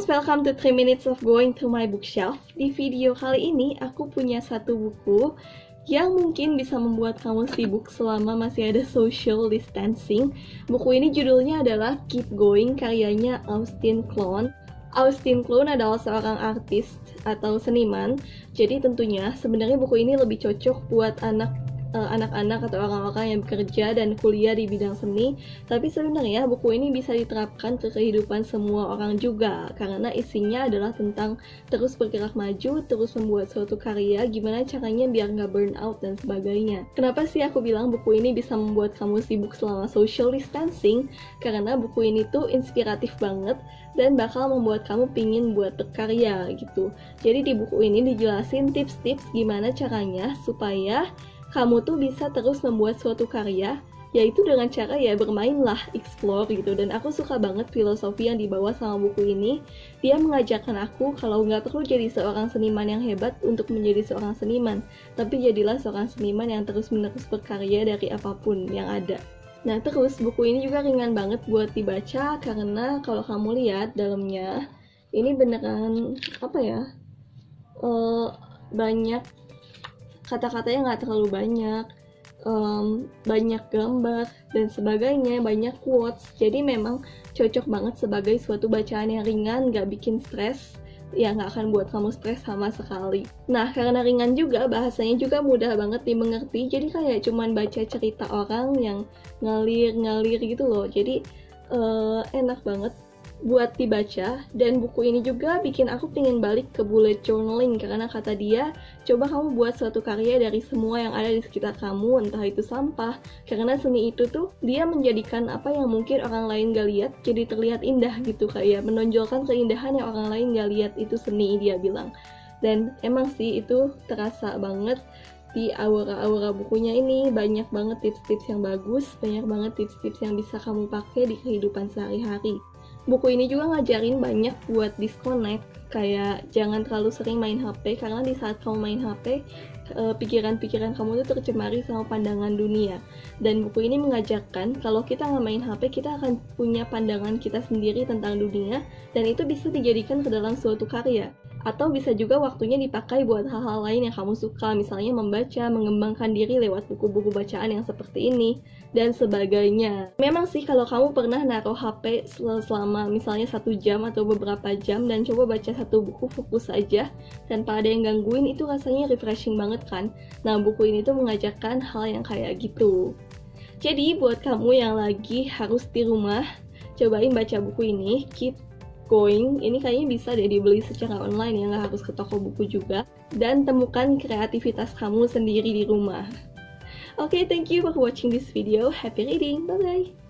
friends, welcome to 3 minutes of going through my bookshelf. Di video kali ini aku punya satu buku yang mungkin bisa membuat kamu sibuk selama masih ada social distancing. Buku ini judulnya adalah Keep Going, karyanya Austin Kleon. Austin Kleon adalah seorang artis atau seniman. Jadi tentunya sebenarnya buku ini lebih cocok buat anak-anak atau orang-orang yang bekerja dan kuliah di bidang seni. Tapi sebenarnya buku ini bisa diterapkan ke kehidupan semua orang juga, karena isinya adalah tentang terus bergerak maju, terus membuat suatu karya, gimana caranya biar nggak burn out dan sebagainya. Kenapa sih aku bilang buku ini bisa membuat kamu sibuk selama social distancing? Karena buku ini tuh inspiratif banget dan bakal membuat kamu pingin buat berkarya gitu. Jadi di buku ini dijelasin tips-tips gimana caranya supaya kamu tuh bisa terus membuat suatu karya, yaitu dengan cara ya bermainlah, explore gitu. Dan aku suka banget filosofi yang dibawa sama buku ini. Dia mengajarkan aku kalau nggak perlu jadi seorang seniman yang hebat untuk menjadi seorang seniman, tapi jadilah seorang seniman yang terus-menerus berkarya dari apapun yang ada. Nah terus buku ini juga ringan banget buat dibaca, karena kalau kamu lihat dalamnya, ini beneran banyak kata-katanya nggak terlalu banyak, banyak gambar dan sebagainya, banyak quotes. Jadi memang cocok banget sebagai suatu bacaan yang ringan, nggak bikin stres, ya nggak akan buat kamu stres sama sekali. Nah karena ringan juga, bahasanya juga mudah banget dimengerti. Jadi kayak cuman baca cerita orang yang ngalir gitu loh. Jadi enak banget buat dibaca. Dan buku ini juga bikin aku pengen balik ke bullet journaling, karena kata dia, coba kamu buat suatu karya dari semua yang ada di sekitar kamu, entah itu sampah, karena seni itu tuh dia menjadikan apa yang mungkin orang lain gak lihat jadi terlihat indah gitu, kayak menonjolkan keindahan yang orang lain gak lihat, itu seni, dia bilang. Dan emang sih itu terasa banget di aura-aura bukunya ini. Banyak banget tips-tips yang bagus, banyak banget tips-tips yang bisa kamu pakai di kehidupan sehari-hari. Buku ini juga ngajarin banyak buat disconnect, kayak jangan terlalu sering main HP, karena di saat kamu main HP, pikiran-pikiran kamu tuh tercemari sama pandangan dunia. Dan buku ini mengajarkan kalau kita nggak main HP, kita akan punya pandangan kita sendiri tentang dunia, dan itu bisa dijadikan ke dalam suatu karya. Atau bisa juga waktunya dipakai buat hal-hal lain yang kamu suka, misalnya membaca, mengembangkan diri lewat buku-buku bacaan yang seperti ini, dan sebagainya. Memang sih kalau kamu pernah naruh HP selama misalnya 1 jam atau beberapa jam dan coba baca satu buku fokus aja tanpa ada yang gangguin, itu rasanya refreshing banget kan? Nah buku ini tuh mengajarkan hal yang kayak gitu. Jadi buat kamu yang lagi harus di rumah, cobain baca buku ini, Keep Going. Ini kayaknya bisa deh dibeli secara online ya, nggak harus ke toko buku juga. Dan temukan kreativitas kamu sendiri di rumah. Okay, thank you for watching this video. Happy reading. Bye-bye.